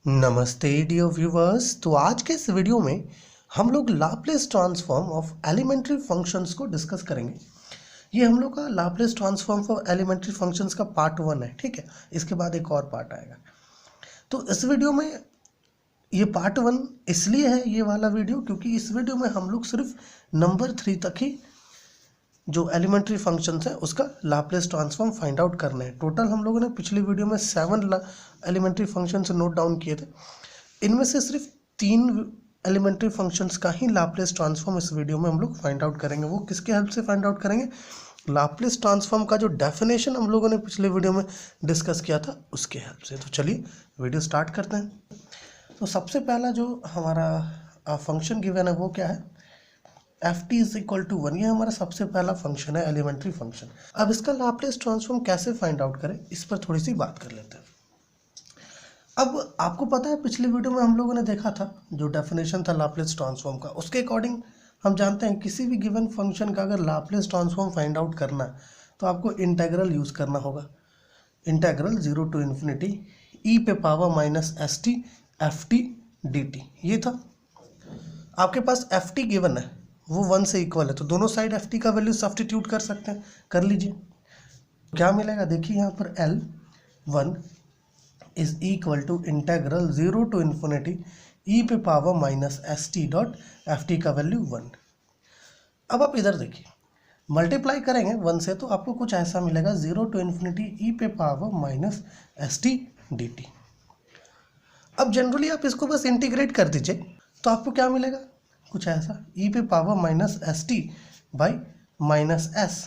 नमस्ते dear viewers. तो आज के इस वीडियो में हम लोग Laplace transform of elementary functions को डिस्कस करेंगे। ये हम लोग का Laplace transform for elementary functions का पार्ट 1 है, ठीक है। इसके बाद एक और पार्ट आएगा। तो इस वीडियो में ये पार्ट 1 इसलिए है ये वाला वीडियो क्योंकि इस वीडियो में हम लोग सिर्फ नंबर 3 तक ही जो एलिमेंट्री फंक्शंस है उसका लाप्लेस ट्रांसफॉर्म फाइंड आउट करना है। टोटल हम लोगों ने पिछली वीडियो में 7 एलिमेंट्री फंक्शंस नोट डाउन किए थे। इनमें से सिर्फ 3 एलिमेंट्री फंक्शंस का ही लाप्लेस ट्रांसफॉर्म इस वीडियो में हम लोग फाइंड आउट करेंगे। वो किसके हेल्प से फाइंड आउट करेंगे? लाप्लेस ट्रांसफॉर्म का जो डेफिनेशन हम लोगों ने पिछले वीडियो में डिस्कस किया था उसके हेल्प से। तो चलिए वीडियो स्टार्ट करते हैं। तो सबसे पहला जो हमारा फंक्शन गिवन है वो क्या है? F T is equal to 1। ये हमारा सबसे पहला फंक्शन है, एलिमेंट्री फंक्शन। अब इसका लाप्लेस ट्रांसफॉर्म कैसे फाइंड आउट करें इस पर थोड़ी सी बात कर लेते हैं। अब आपको पता है पिछली वीडियो में हम लोगों ने देखा था जो डेफिनेशन था लाप्लेस ट्रांसफॉर्म का, उसके अकॉर्डिंग हम जानते हैं किसी भी गिवन फंक्शन का अगर लाप्लेस ट्रांसफॉर्म फाइंड आउट करना है तो आपको इंटेग्रल यूज़ करना होगा। इंटेग्रल 0 to इन्फिनिटी ई पे power minus s t f t d t. ये था आपके पास एफ टी गिवन है, वो 1 से इक्वल है, तो दोनों साइड एफ टी का वैल्यू सब्स्टिट्यूट कर सकते हैं। कर लीजिए, क्या मिलेगा? देखिए यहाँ पर L1 is equal to integral 0 to infinity ई पे power minus s t dot f T का वैल्यू 1। अब आप इधर देखिए, मल्टीप्लाई करेंगे 1 से तो आपको कुछ ऐसा मिलेगा 0 to इन्फिनिटी ई पे power minus s T d t. अब जनरली आप इसको बस इंटीग्रेट कर दीजिए तो आपको क्या मिलेगा? कुछ ऐसा ई पे power minus s T by minus S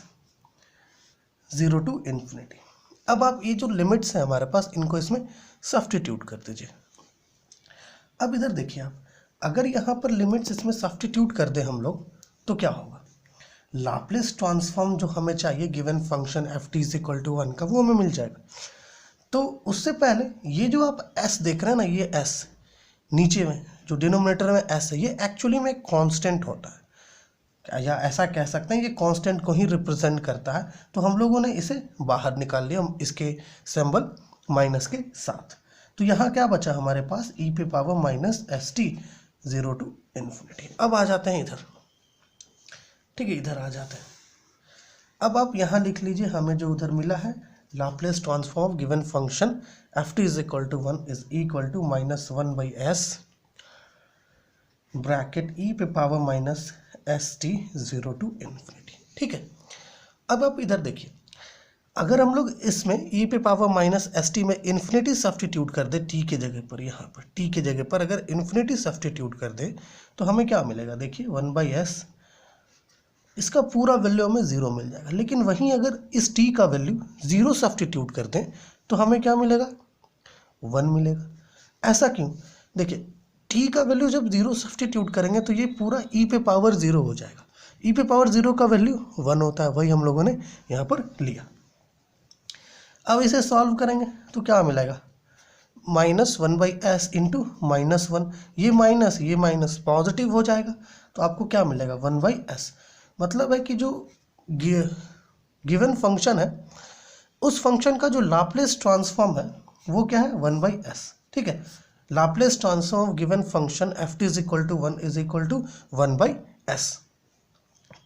0 to infinity. अब आप ये जो लिमिट्स हैं हमारे पास इनको इसमें सब्स्टिट्यूट कर दीजिए। अब इधर देखिए आप, अगर यहाँ पर लिमिट्स इसमें सब्स्टिट्यूट कर दें हम लोग तो क्या होगा? लाप्लेस ट्रांसफॉर्म जो हमें चाहिए given function F T is equal to 1 का वो हमें मिल जाएगा। तो उससे पहले ये जो आप s देख रहे हैं ना, ये s नीचे में जो डिनोमिनेटर में s है ये एक्चुअली में कांस्टेंट होता है, या ऐसा कह सकते हैं ये कांस्टेंट को ही रिप्रेजेंट करता है। तो हम लोगों ने इसे बाहर निकाल लिया इसके सिंबल माइनस के साथ। तो यहाँ क्या बचा हमारे पास? ई पे power minus s t 0 to infinity. अब आ जाते हैं इधर, ठीक है, इधर आ जाते हैं। अब आप यहाँ लिख लीजिए हमें जो उधर मिला है Laplace transform given function F T is equal to 1 is equal to minus 1 by s bracket e पे power minus s t 0 to infinity, ठीक है। अब आप इधर देखिए, अगर हम लोग इसमें ई पे पावर माइनस एस टी में इन्फिनिटी सब्स्टिट्यूट कर दे टी के जगह पर, यहाँ पर टी के जगह पर अगर इन्फिनिटी सब्स्टिट्यूट कर दे तो हमें क्या मिलेगा? देखिए 1 बाई एस, इसका पूरा वैल्यू हमें 0 मिल जाएगा। लेकिन वहीं अगर इस t का वैल्यू 0 सब्स्टिट्यूट कर दें तो हमें क्या मिलेगा? 1 मिलेगा। ऐसा क्यों? देखिए t का वैल्यू जब 0 सब्स्टिट्यूट करेंगे तो ये पूरा e पे पावर 0 हो जाएगा। e पे पावर 0 का वैल्यू 1 होता है, वही हम लोगों ने यहाँ पर लिया। अब इसे सॉल्व करेंगे तो क्या मिलेगा? Minus 1 by S into minus 1, ये माइनस पॉजिटिव हो जाएगा तो आपको क्या मिलेगा? 1 बाई एस। मतलब है कि जो गिवन फंक्शन है उस फंक्शन का जो लाप्लेस ट्रांसफॉर्म है वो क्या है? 1 बाई एस, ठीक है। Laplace transform given function F T is equal to 1 is equal to 1 by S.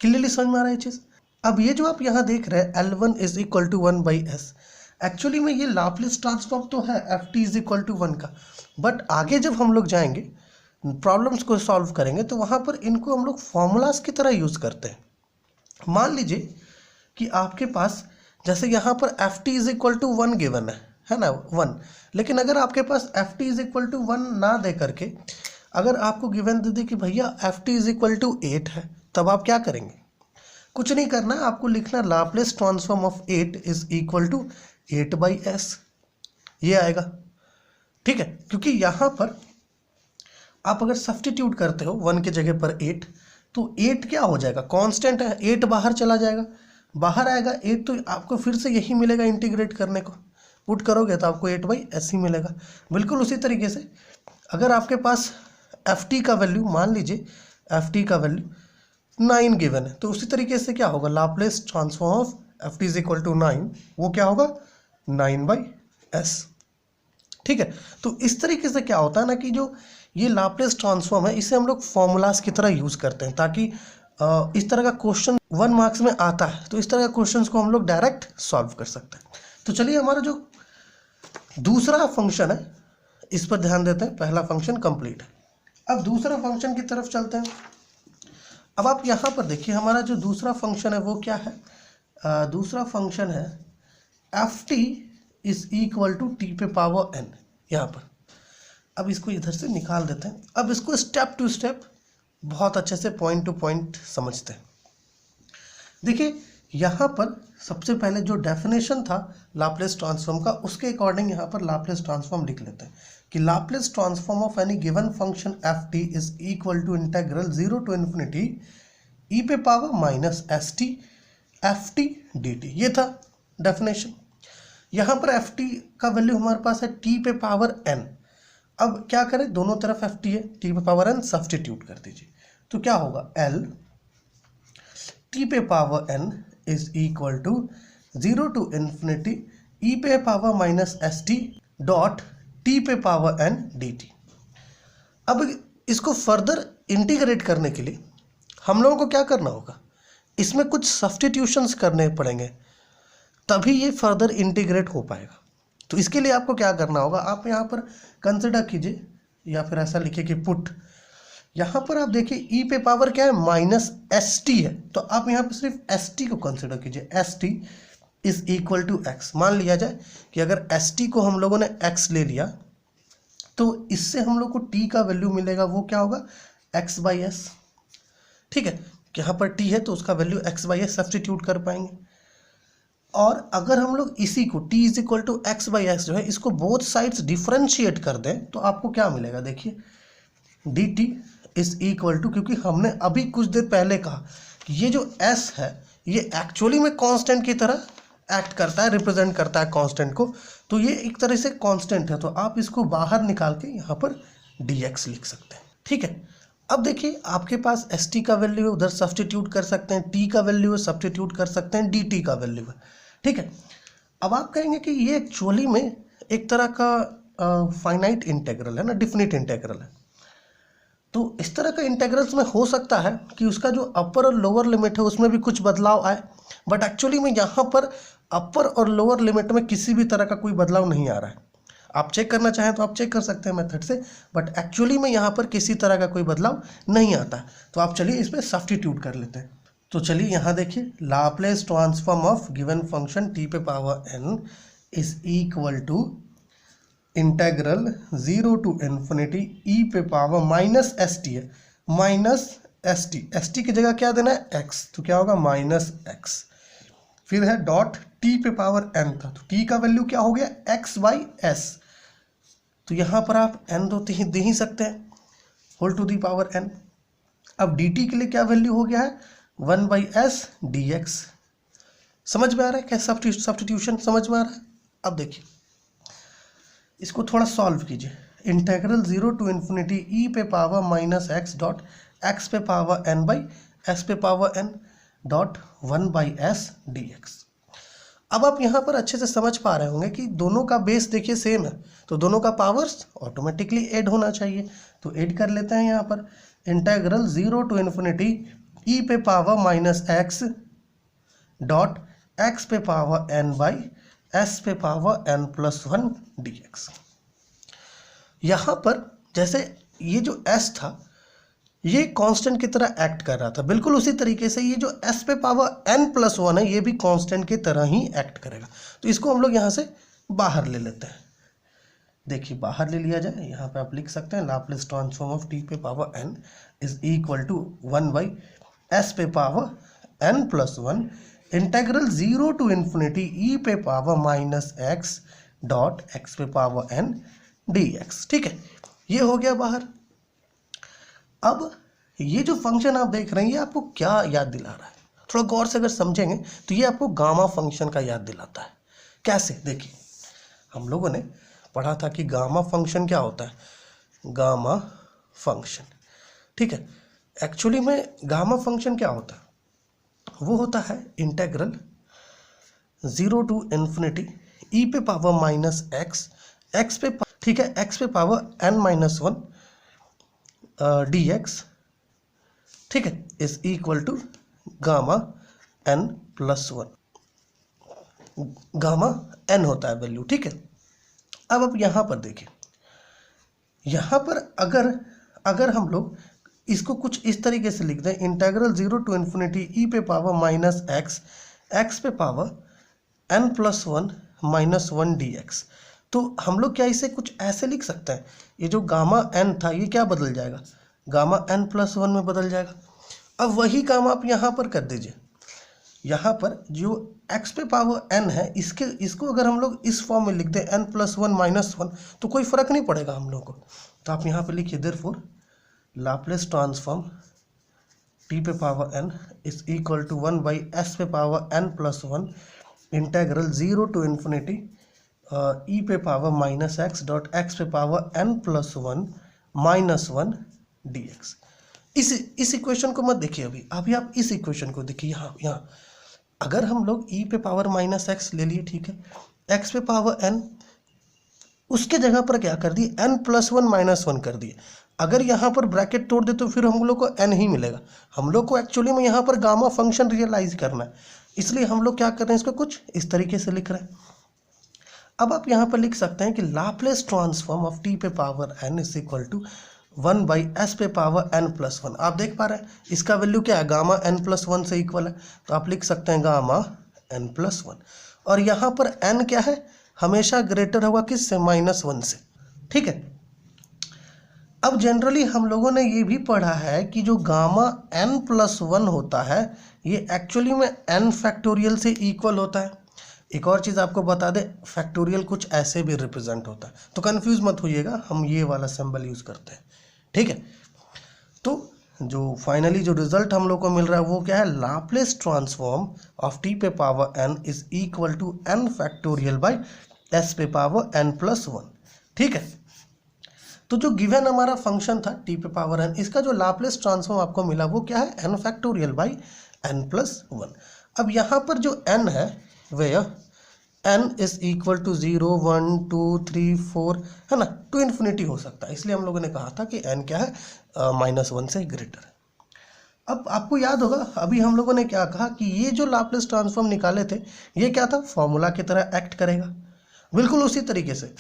Clearly समझ में आ रहा है ये चीज़? अब ये जो आप यहाँ देख रहे हैं L1 is equal to 1 by S, actually में ये लाप्लेस ट्रांसफॉर्म तो है F T is equal to 1 का, बट आगे जब हम लोग जाएंगे प्रॉब्लम्स को सॉल्व करेंगे तो वहाँ पर इनको हम लोग फॉर्मूलाज की तरह यूज़ करते हैं। मान लीजिए कि आपके पास जैसे यहाँ पर f T is equal to 1 given है ना, 1। लेकिन अगर आपके पास F T is equal to 1 ना दे करके अगर आपको गिवन दे दे कि भैया F T is equal to 8 है, तब आप क्या करेंगे? कुछ नहीं करना, आपको लिखना Laplace transform of 8 is equal to 8 by S, ये आएगा, ठीक है। क्योंकि यहाँ पर आप अगर सब्स्टिट्यूट करते हो 1 के जगह पर 8 तो 8 क्या हो जाएगा? कांस्टेंट है, 8 बाहर चला जाएगा, बाहर आएगा 8 तो आपको फिर से यही मिलेगा इंटीग्रेट करने को, पुट करोगे तो आपको 8 बाई एस ही मिलेगा। बिल्कुल उसी तरीके से अगर आपके पास एफ टी का वैल्यू, मान लीजिए एफ टी का वैल्यू 9 गिवन है, तो उसी तरीके से क्या होगा? Laplace transform of F T is equal to 9, वो क्या होगा? 9 बाई एस। ठीक है, तो इस तरीके से क्या होता है ना कि जो ये लाप्लेस ट्रांसफॉर्म है इसे हम लोग फॉर्मूलाज की तरह यूज़ करते हैं, ताकि इस तरह का क्वेश्चन 1 मार्क्स में आता है तो इस तरह के क्वेश्चंस को हम लोग डायरेक्ट सॉल्व कर सकते हैं। तो चलिए हमारा जो दूसरा फंक्शन है इस पर ध्यान देते हैं। पहला फंक्शन कंप्लीट है, अब दूसरा फंक्शन की तरफ चलते हैं। अब आप यहाँ पर देखिए हमारा जो दूसरा फंक्शन है वो क्या है, दूसरा फंक्शन है F T is equal to T पे पावर एन। यहाँ पर अब इसको इधर से निकाल देते हैं। अब इसको स्टेप टू स्टेप बहुत अच्छे से पॉइंट टू पॉइंट समझते हैं। देखिए यहाँ पर सबसे पहले जो डेफिनेशन था लाप्लेस ट्रांसफॉर्म का उसके अकॉर्डिंग यहाँ पर लाप्लेस ट्रांसफॉर्म लिख लेते हैं कि Laplace transform of any given function F T is equal to integral 0 to infinity ई पे power minus s t f t d t. ये था डेफिनेशन। यहाँ पर एफ टी का वैल्यू हमारे पास है टी पे पावर एन। अब क्या करें, दोनों तरफ एफ टी है, टी पे पावर एन सब्स्टिट्यूट कर दीजिए तो क्या होगा, एल टी पे power n is equal to 0 to infinity ई पे power minus s t dot t पे पावर एन डी टी। अब इसको फर्दर इंटीग्रेट करने के लिए हम लोगों को क्या करना होगा, इसमें कुछ सब्स्टिट्यूशंस करने पड़ेंगे तभी ये फर्दर इंटीग्रेट हो पाएगा। तो इसके लिए आपको क्या करना होगा, आप यहाँ पर कंसिडर कीजिए या फिर ऐसा लिखिए कि पुट, यहाँ पर आप देखिए ई पे पावर क्या है, माइनस एस टी है, तो आप यहाँ पर सिर्फ एस टी को कंसिडर कीजिए। S T is equal to X. मान लिया जाए कि अगर एस टी को हम लोगों ने एक्स ले लिया तो इससे हम लोग को टी का वैल्यू मिलेगा, वो क्या होगा, एक्स बाई एस। ठीक है, यहाँ पर टी है तो उसका value X by S substitute कर पाएंगे। और अगर हम लोग इसी को t is equal to X by X जो है इसको बोथ साइड्स डिफरेंशिएट कर दें तो आपको क्या मिलेगा, देखिए D T is equal to, क्योंकि हमने अभी कुछ देर पहले कहा कि ये जो s है ये एक्चुअली में कांस्टेंट की तरह एक्ट करता है, रिप्रेजेंट करता है कांस्टेंट को, तो ये एक तरह से कांस्टेंट है, तो आप इसको बाहर निकाल के यहाँ पर dx लिख सकते हैं। ठीक है, अब देखिए आपके पास एस टी का वैल्यू है, उधर सब्स्टिट्यूट कर सकते हैं, टी का वैल्यू है सब्स्टिट्यूट कर सकते हैं, डी टी का वैल्यू है। ठीक है, अब आप कहेंगे कि ये एक्चुअली में एक तरह का फाइनाइट इंटेग्रल है ना, डिफिनिट इंटेग्रल है। तो इस तरह का इंटेग्रल्स में हो सकता है कि उसका जो अपर और लोअर लिमिट है उसमें भी कुछ बदलाव आए, बट एक्चुअली में यहाँ पर अपर और लोअर लिमिट में किसी भी तरह का कोई बदलाव नहीं आ रहा है। आप चेक करना चाहें तो आप चेक कर सकते हैं मेथड से, बट एक्चुअली में यहाँ पर किसी तरह का कोई बदलाव नहीं आता है। तो आप चलिए इसमें सब्स्टिट्यूट कर लेते हैं। तो चलिए यहाँ देखिए Laplace transform of given function t पे power n is equal to integral 0 to infinity ई पे पावर माइनस एस टी है, माइनस एस टी की जगह क्या देना है, एक्स, तो क्या होगा माइनस एक्स, फिर है डॉट टी पे पावर एन था, तो टी का वैल्यू क्या हो गया, एक्स बाई एस, तो यहाँ पर आप एन दे ही सकते हैं, whole to the power N. अब डी टी के लिए क्या वैल्यू हो गया है, 1 बाई एस डी एक्स। समझ में आ रहा है क्या, सब्स्टिट्यूशन समझ में आ रहा है। अब देखिए इसको थोड़ा सॉल्व कीजिए, इंटेग्रल 0 टू इन्फिनिटी ई पे power minus x dot x पे पावर एन बाई एस पे power N dot 1 by S D X. अब आप यहाँ पर अच्छे से समझ पा रहे होंगे कि दोनों का बेस देखिए सेम है, तो दोनों का पावर्स ऑटोमेटिकली ऐड होना चाहिए, तो ऐड कर लेते हैं यहाँ पर इंटेग्रल 0 टू इन्फिनिटी ई पे power minus x dot x पे पावर एन बाई एस पे power N plus 1 D X. यहाँ पर जैसे ये जो s था ये कांस्टेंट की तरह एक्ट कर रहा था, बिल्कुल उसी तरीके से ये जो s पे पावर n प्लस 1 है ये भी कांस्टेंट की तरह ही एक्ट करेगा। तो इसको हम लोग यहाँ से बाहर ले लेते हैं। देखिए बाहर ले लिया जाए, यहाँ पे आप लिख सकते हैं लाप्लेस ट्रांसफॉर्म ऑफ t पे power n is equal to 1 by s पे power n plus 1 integral 0 to infinity ई पे power minus x dot x पे पावर एन डी एक्स। ठीक है, ये हो गया बाहर। अब ये जो फंक्शन आप देख रहे हैं ये आपको क्या याद दिला रहा है, थोड़ा गौर से अगर समझेंगे तो ये आपको गामा फंक्शन का याद दिलाता है। कैसे, देखिए हम लोगों ने पढ़ा था कि गामा फंक्शन क्या होता है, गामा फंक्शन। ठीक है, एक्चुअली में गामा फंक्शन क्या होता है, वो होता है इंटेग्रल 0 टू इन्फिनिटी ई पे पावर माइनस एक्स एक्स पे ठीक है, x पे पावर n-1 dx, ठीक है, is equal to gamma n+1, gamma n होता है वैल्यू, ठीक है। अब आप यहाँ पर देखिए, यहाँ पर अगर हम लोग इसको कुछ इस तरीके से लिख दें, इंटीग्रल 0 टू इन्फिनिटी e पे पावर माइनस x पे पावर n+1 -1 dx, तो हम लोग क्या इसे कुछ ऐसे लिख सकते हैं, ये जो गामा n था ये क्या बदल जाएगा, गामा n+1 में बदल जाएगा। अब वही काम आप यहाँ पर कर दीजिए, यहाँ पर जो x पे पावर n है इसको अगर हम लोग इस फॉर्म में लिख दें n+1 -1, तो कोई फर्क नहीं पड़ेगा हम लोग को। तो आप यहाँ पे लिखिए देयरफॉर लाप्लास ट्रांसफॉर्म t पे power n is equal to 1/s पे power n+1 integral 0 to infinity e पे पावर -x पे पावर n+1 -1 dx। इस इक्वेशन को मत देखिए, अभी आप इस इक्वेशन को देखिए, यहाँ अगर हम लोग e पे पावर -x ले लिए, ठीक है, x पे पावर n, उसके जगह पर क्या कर दिए, n+1 -1 कर दिए। अगर यहाँ पर ब्रैकेट तोड़ दे तो फिर हम लोग को n ही मिलेगा। हम लोग को एक्चुअली में यहाँ पर गामा फंक्शन रियलाइज करना है, इसलिए हम लोग क्या कर रहे हैं, इसको कुछ इस तरीके से लिख रहे हैं। अब आप यहाँ पर लिख सकते हैं कि लाप्लास ट्रांसफॉर्म ऑफ t पे power n is equal to 1/s पे पावर n+1। आप देख पा रहे हैं इसका वैल्यू क्या है, गामा n+1 से इक्वल है, तो आप लिख सकते हैं गामा n+1। और यहाँ पर n क्या है, हमेशा ग्रेटर होगा किससे, -1 से, ठीक है। अब जनरली हम लोगों ने ये भी पढ़ा है कि जो गामा n+1 होता है ये एक्चुअली में n फैक्टोरियल से इक्वल होता है। एक और चीज़ आपको बता दें, फैक्टोरियल कुछ ऐसे भी रिप्रेजेंट होता है, तो कंफ्यूज मत होइएगा, हम ये वाला सिंबल यूज़ करते हैं, ठीक है। तो जो फाइनली जो रिजल्ट हम लोग को मिल रहा है वो क्या है, लाप्लास ट्रांसफॉर्म ऑफ t पे power n is equal to n factorial by s पे पावर n+1, ठीक है। तो जो गिवन हमारा फंक्शन था t पे पावर n, इसका जो लाप्लास ट्रांसफॉर्म आपको मिला वो क्या है, n फैक्टोरियल बाय n+1। अब यहाँ पर जो n है वह n इज इक्वल टू 0 1 2 3 4 है ना, टू इन्फिनिटी हो सकता है, इसलिए हम लोगों ने कहा था कि n क्या है, -1 से ग्रेटर है। अब आपको याद होगा अभी हम लोगों ने क्या कहा कि ये जो लाप्लास ट्रांसफॉर्म निकाले थे ये क्या था, फॉर्मूला की तरह एक्ट करेगा। बिल्कुल उसी तरीके से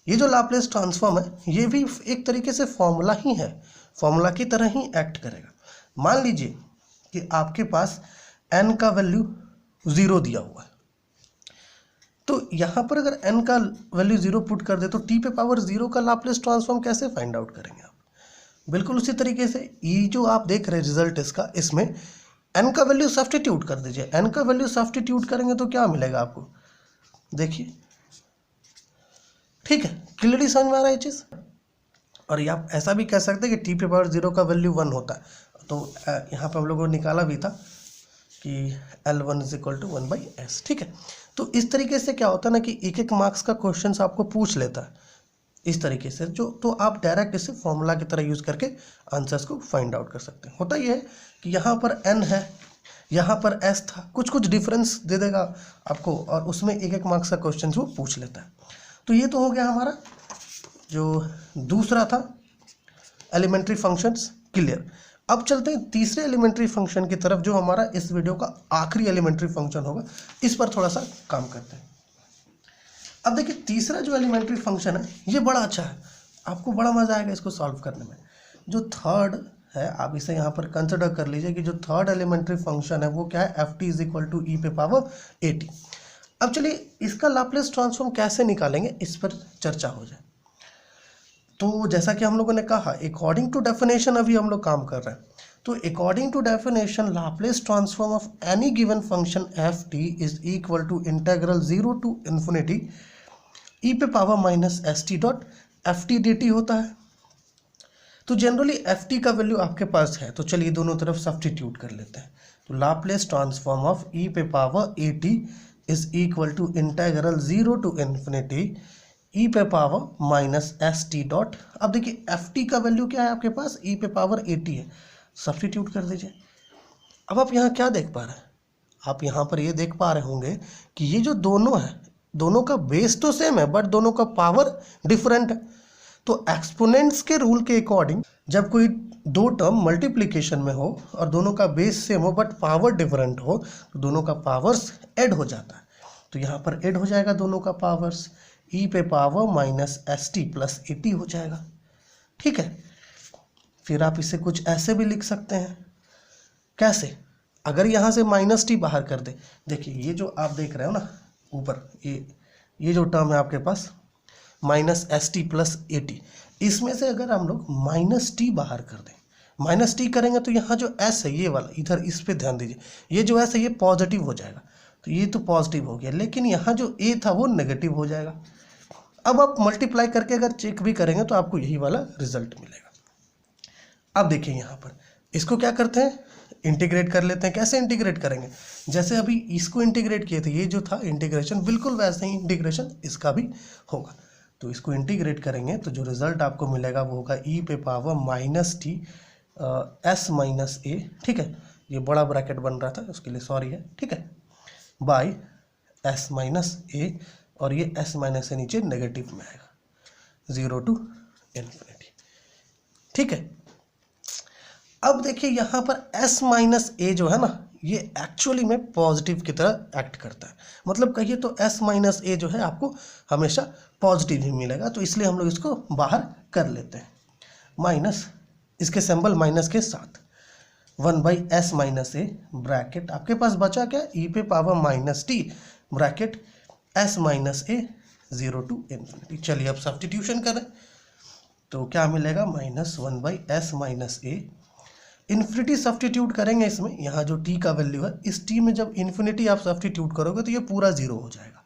ये जो लाप्लास ट्रांसफॉर्म है ये भी एक तरीके से फॉर्मूला ही है, फॉर्मूला की तरह ही एक्ट करेगा। मान लीजिए कि आपके पास n का वैल्यू 0 दिया हुआ है, तो यहाँ पर अगर n का वैल्यू 0 पुट कर दे तो t पे पावर 0 का लाप्लास ट्रांसफॉर्म कैसे फाइंड आउट करेंगे आप, बिल्कुल उसी तरीके से ये जो आप देख रहे हैं रिजल्ट इसका, इसमें n का वैल्यू सब्स्टिट्यूट कर दीजिए। n का वैल्यू सब्स्टिट्यूट करेंगे तो क्या मिलेगा आपको, देखिए, ठीक है, क्लियरली समझ में आ रहा है ये चीज़। और ये आप ऐसा भी कह सकते हैं कि t पे पावर 0 का वैल्यू 1 होता है, तो यहाँ पर हम लोगों ने निकाला भी था कि L1 is equal to 1/s, ठीक है। तो इस तरीके से क्या होता है ना कि एक एक मार्क्स का क्वेश्चन आपको पूछ लेता है इस तरीके से, जो तो आप डायरेक्ट इसे फॉर्मूला की तरह यूज़ करके आंसर्स को फाइंड आउट कर सकते हैं। होता ये है कि यहाँ पर n है, यहाँ पर s था, कुछ डिफरेंस दे देगा आपको और उसमें एक एक मार्क्स का क्वेश्चन वो पूछ लेता है। तो ये तो हो गया हमारा जो दूसरा था एलिमेंट्री फंक्शंस, क्लियर। अब चलते हैं तीसरे एलिमेंट्री फंक्शन की तरफ, जो हमारा इस वीडियो का आखिरी एलिमेंट्री फंक्शन होगा, इस पर थोड़ा सा काम करते हैं। अब देखिए तीसरा जो एलिमेंट्री फंक्शन है ये बड़ा अच्छा है, आपको बड़ा मजा आएगा इसको सॉल्व करने में। जो थर्ड है आप इसे यहाँ पर कंसिडर कर लीजिए कि जो थर्ड एलिमेंट्री फंक्शन है वो क्या है, ft is equal to e पे पावर at। अब चलिए इसका लाप्लास ट्रांसफॉर्म कैसे निकालेंगे इस पर चर्चा हो जाए। तो जैसा कि हम लोगों ने कहा अकॉर्डिंग टू डेफिनेशन अभी हम लोग काम कर रहे हैं, तो according to definition Laplace transform of any given function F T is equal to integral 0 to infinity ई पे power minus s t dot f t d t होता है। तो जनरली एफ टी का वैल्यू आपके पास है, तो चलिए दोनों तरफ सब्स्टिट्यूट कर लेते हैं। तो लाप्लास ट्रांसफॉर्म ऑफ ई पे power a t is equal to integral 0 to infinity ई पे power minus s t dot. अब देखिए एफ टी का वैल्यू क्या है आपके पास, ई पे पावर ए टी है, सब्स्टिट्यूट कर दीजिए। अब आप यहाँ क्या देख पा रहे हैं, आप यहाँ पर ये देख पा रहे होंगे कि ये जो दोनों है दोनों का बेस तो सेम है बट दोनों का पावर डिफरेंट है। तो एक्सपोनेंट्स के रूल के अकॉर्डिंग जब कोई दो टर्म मल्टीप्लिकेशन में हो और दोनों का बेस सेम हो बट पावर डिफरेंट हो तो दोनों का पावर्स ऐड हो जाता है। तो यहाँ पर ऐड हो जाएगा दोनों का पावर्स, ई पे power minus s t plus a T हो जाएगा। ठीक है, फिर आप इसे कुछ ऐसे भी लिख सकते हैं। कैसे? अगर यहाँ से माइनस टी बाहर कर दे, देखिए ये जो आप देख रहे हो ना ऊपर, ये जो टर्म है आपके पास minus s t plus a t, इसमें से अगर हम लोग माइनस टी बाहर कर दें, माइनस टी करेंगे तो यहाँ जो एस है ये वाला, इधर इस पे ध्यान दीजिए, ये जो एस है ये पॉजिटिव हो जाएगा, तो ये तो पॉजिटिव हो गया, लेकिन यहाँ जो ए था वो नेगेटिव हो जाएगा। अब आप मल्टीप्लाई करके अगर चेक भी करेंगे तो आपको यही वाला रिजल्ट मिलेगा। अब देखिए यहाँ पर इसको क्या करते हैं, इंटीग्रेट कर लेते हैं। कैसे इंटीग्रेट करेंगे? जैसे अभी इसको इंटीग्रेट किए थे, ये जो था इंटीग्रेशन, बिल्कुल वैसे ही इंटीग्रेशन इसका भी होगा। तो इसको इंटीग्रेट करेंगे तो जो रिजल्ट आपको मिलेगा वो होगा ई पे power minus t s minus a, ठीक है, ये बड़ा ब्रैकेट बन रहा था उसके लिए सॉरी है, ठीक है, बाई एस माइनस ए, और ये एस माइनस ए नीचे नेगेटिव में आएगा, 0 to इन्फिनिटी। ठीक है, अब देखिए यहाँ पर s माइनस ए जो है ना, ये एक्चुअली में पॉजिटिव की तरह एक्ट करता है। मतलब कहिए तो s माइनस ए जो है आपको हमेशा पॉजिटिव ही मिलेगा, तो इसलिए हम लोग इसको बाहर कर लेते हैं। माइनस, इसके सिंबल माइनस के साथ 1 by s minus a bracket, आपके पास बचा क्या, ई पे power minus T bracket S minus A 0 to infinity. चलिए अब सब्स्टिट्यूशन करें तो क्या मिलेगा, minus 1 by s minus A, infinity substitute करेंगे इसमें, यहाँ जो t का वैल्यू है, इस t में जब इन्फिनिटी आप सब्स्टिट्यूट करोगे तो ये पूरा 0 हो जाएगा।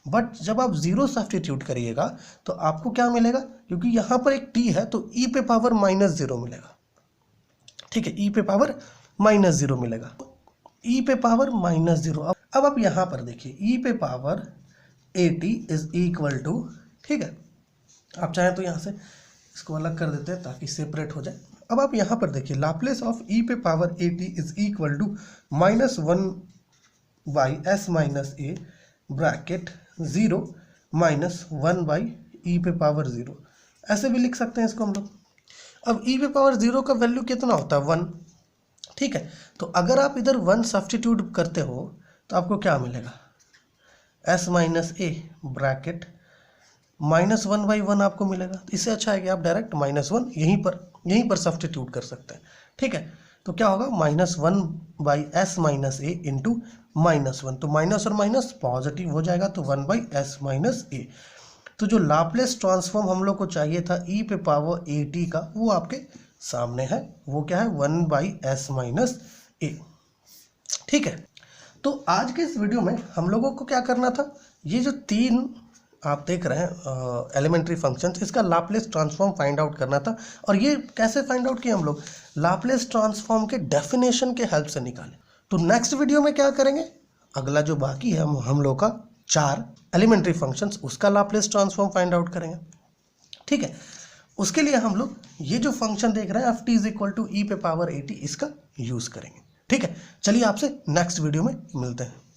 बट जब आप 0 सब्स्टिट्यूट करिएगा तो आपको क्या मिलेगा, क्योंकि यहाँ पर एक t है तो e पे पावर माइनस 0 मिलेगा। ठीक है, e पे पावर माइनस 0 मिलेगा, e पे पावर माइनस 0। अब आप यहाँ पर देखिए e पे power a t is equal to, ठीक है, आप चाहें तो यहाँ से इसको अलग कर देते हैं ताकि सेपरेट हो जाए। अब आप यहाँ पर देखिए लाप्लेस ऑफ ई पे power a t is equal to minus 1 by s minus a bracket 0 minus 1 by e पे पावर 0, ऐसे भी लिख सकते हैं इसको हम लोग। अब ई पे पावर 0 का वैल्यू कितना होता है, 1। ठीक है, तो अगर आप इधर 1 सब्स्टिट्यूट करते हो तो आपको क्या मिलेगा, S minus a bracket minus 1 by 1 आपको मिलेगा। तो इससे अच्छा है कि आप डायरेक्ट माइनस 1 यहीं पर सब्स्टिट्यूट कर सकते हैं। ठीक है, तो क्या होगा, minus 1 by s minus A into minus 1, तो माइनस और माइनस पॉजिटिव हो जाएगा, तो 1 बाई एस माइनस ए। तो जो लाप्लेस ट्रांसफॉर्म हम लोग को चाहिए था ई पे पावर ए टी का, वो आपके सामने है, वो क्या है, 1 बाई एस माइनस ए। ठीक है, तो आज के इस वीडियो में हम लोगों को क्या करना था, ये जो 3 आप देख रहे हैं एलिमेंट्री फंक्शंस, इसका लाप्लेस ट्रांसफॉर्म फाइंड आउट करना था। और ये कैसे फाइंड आउट किया हम लोग, लाप्लेस ट्रांसफॉर्म के डेफिनेशन के हेल्प से निकाले। तो नेक्स्ट वीडियो में क्या करेंगे, अगला जो बाकी है हम लोग का 4 एलिमेंट्री फंक्शंस, उसका लाप्लेस ट्रांसफॉर्म फाइंड आउट करेंगे। ठीक है, उसके लिए हम लोग ये जो फंक्शन देख रहे हैं f T is equal to e पे पावर ए टी, इसका यूज करेंगे। ठीक है, चलिए आपसे नेक्स्ट वीडियो में मिलते हैं।